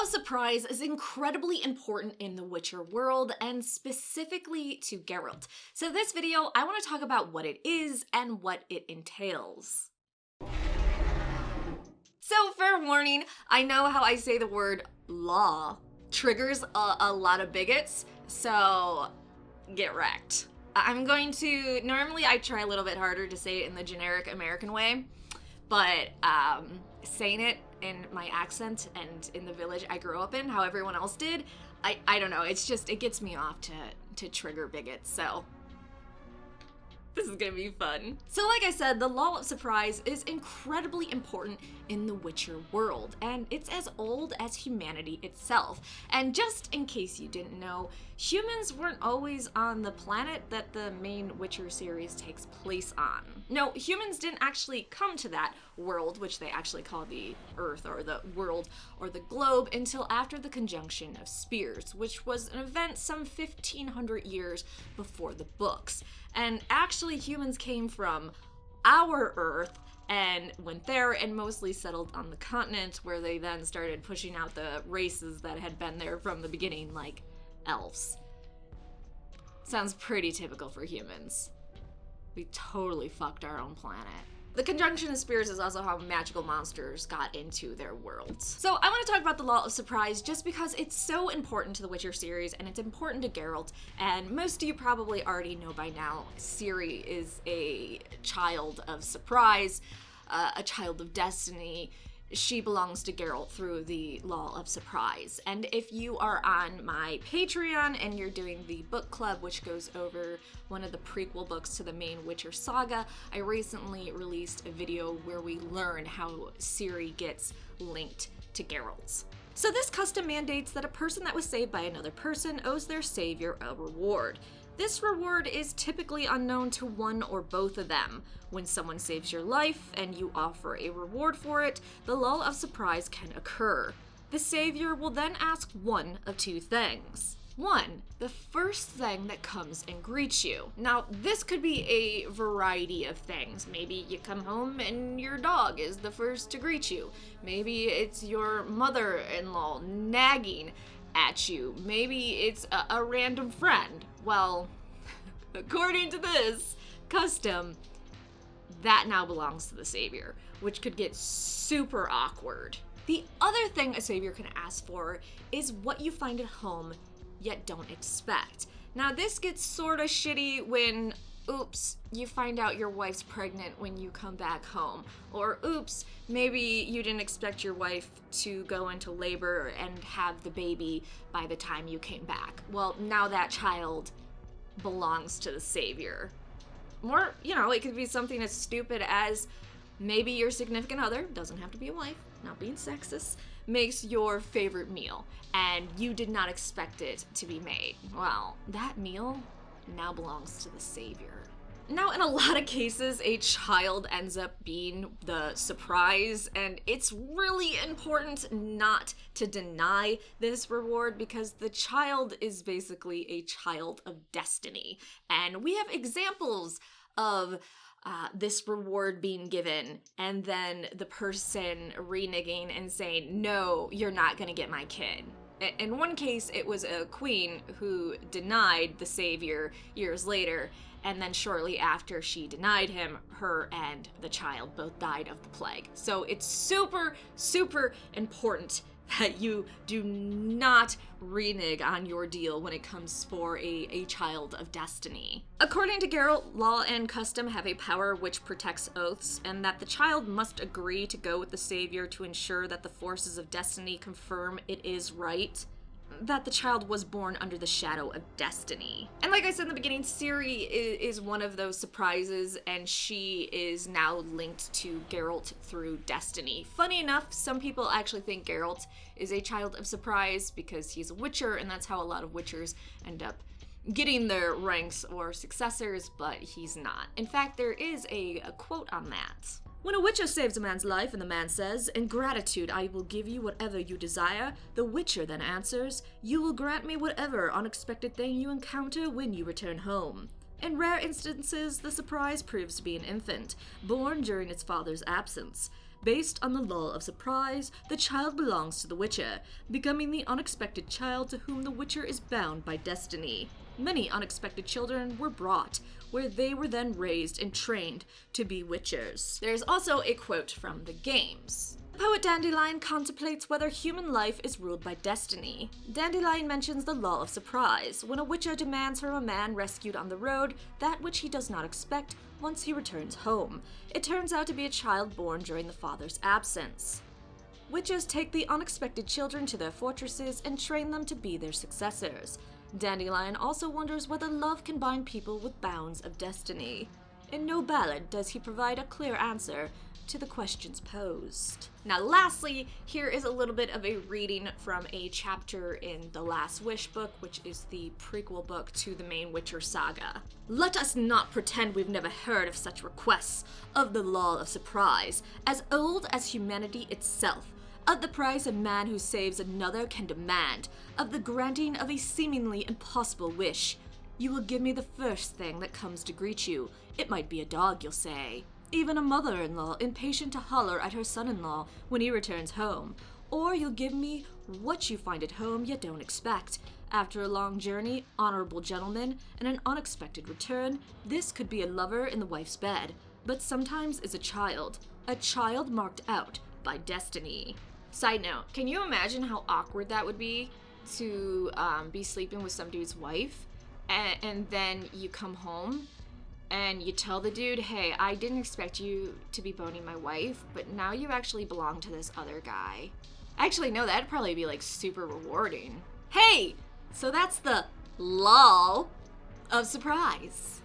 of surprise is incredibly important in the Witcher world, and specifically to Geralt. So this video, I want to talk about what it is and what it entails. So fair warning, I know how I say the word law triggers a lot of bigots, so get wrecked. I'm going to, normally I try a little bit harder to say it in the generic American way, but saying it in my accent and in the village I grew up in, how everyone else did, I don't know, it's just, it gets me off to trigger bigots, so this is gonna be fun. So like I said, the law of surprise is incredibly important in the Witcher world, and it's as old as humanity itself. And just in case you didn't know, humans weren't always on the planet that the main Witcher series takes place on. No, humans didn't actually come to that world, which they actually call the Earth or the world or the globe, until after the conjunction of spears, which was an event some 1500 years before the books. And actually humans came from our Earth and went there and mostly settled on the continent, where they then started pushing out the races that had been there from the beginning, like elves. Sounds pretty typical for humans. We totally fucked our own planet. The conjunction of spears is also how magical monsters got into their worlds. So I want to talk about the law of surprise just because it's so important to the Witcher series, and it's important to Geralt, and most of you probably already know by now, Ciri is a child of surprise, a child of destiny. She belongs to Geralt through the law of surprise. And if you are on my Patreon and you're doing the book club, which goes over one of the prequel books to the main Witcher saga, I recently released a video where we learn how Ciri gets linked to Geralt. So this custom mandates that a person that was saved by another person owes their savior a reward. This reward is typically unknown to one or both of them. When someone saves your life and you offer a reward for it, the lull of surprise can occur. The savior will then ask one of two things. One, the first thing that comes and greets you. Now, this could be a variety of things. Maybe you come home and your dog is the first to greet you. Maybe it's your mother-in-law nagging at you. Maybe it's a random friend. Well, according to this custom, that now belongs to the savior, which could get super awkward. The other thing a savior can ask for is what you find at home yet don't expect. Now this gets sorta shitty when, oops, you find out your wife's pregnant when you come back home. Or oops, maybe you didn't expect your wife to go into labor and have the baby by the time you came back. Well, now that child belongs to the savior. Or, you know, it could be something as stupid as maybe your significant other, doesn't have to be a wife, not being sexist, makes your favorite meal and you did not expect it to be made. Well, that meal now belongs to the savior. Now, in a lot of cases, a child ends up being the surprise, and it's really important not to deny this reward because the child is basically a child of destiny. And we have examples of this reward being given and then the person reneging and saying, no, you're not gonna get my kid. In one case, it was a queen who denied the savior years later, and then shortly after she denied him, her and the child both died of the plague. So it's super, super important that you do not renege on your deal when it comes for a child of destiny. According to Geralt, law and custom have a power which protects oaths, and that the child must agree to go with the savior to ensure that the forces of destiny confirm it is right, that the child was born under the shadow of destiny. And like I said in the beginning, Ciri is one of those surprises, and she is now linked to Geralt through destiny. Funny enough, some people actually think Geralt is a child of surprise because he's a Witcher, and that's how a lot of Witchers end up getting their ranks or successors, but he's not. In fact, there is a quote on that. When a Witcher saves a man's life and the man says, "In gratitude I will give you whatever you desire," the Witcher then answers, "You will grant me whatever unexpected thing you encounter when you return home." In rare instances, the surprise proves to be an infant, born during its father's absence. Based on the law of surprise, the child belongs to the Witcher, becoming the unexpected child to whom the Witcher is bound by destiny. Many unexpected children were brought, where they were then raised and trained to be Witchers. There's also a quote from the games. The poet Dandelion contemplates whether human life is ruled by destiny. Dandelion mentions the law of surprise, when a Witcher demands from a man rescued on the road that which he does not expect once he returns home. It turns out to be a child born during the father's absence. Witches take the unexpected children to their fortresses and train them to be their successors. Dandelion also wonders whether love can bind people with bounds of destiny. In no ballad does he provide a clear answer to the questions posed. Now lastly, here is a little bit of a reading from a chapter in The Last Wish book, which is the prequel book to the main Witcher saga. Let us not pretend we've never heard of such requests, of the law of surprise, as old as humanity itself, of the price a man who saves another can demand, of the granting of a seemingly impossible wish. You will give me the first thing that comes to greet you. It might be a dog, you'll say. Even a mother-in-law impatient to holler at her son-in-law when he returns home. Or you'll give me what you find at home yet don't expect. After a long journey, honorable gentleman, and an unexpected return, this could be a lover in the wife's bed, but sometimes is a child marked out by destiny. Side note, can you imagine how awkward that would be to be sleeping with some dude's wife, and then you come home and you tell the dude, hey, I didn't expect you to be boning my wife, but now you actually belong to this other guy. Actually, no, that'd probably be like super rewarding. Hey, so that's the law of surprise.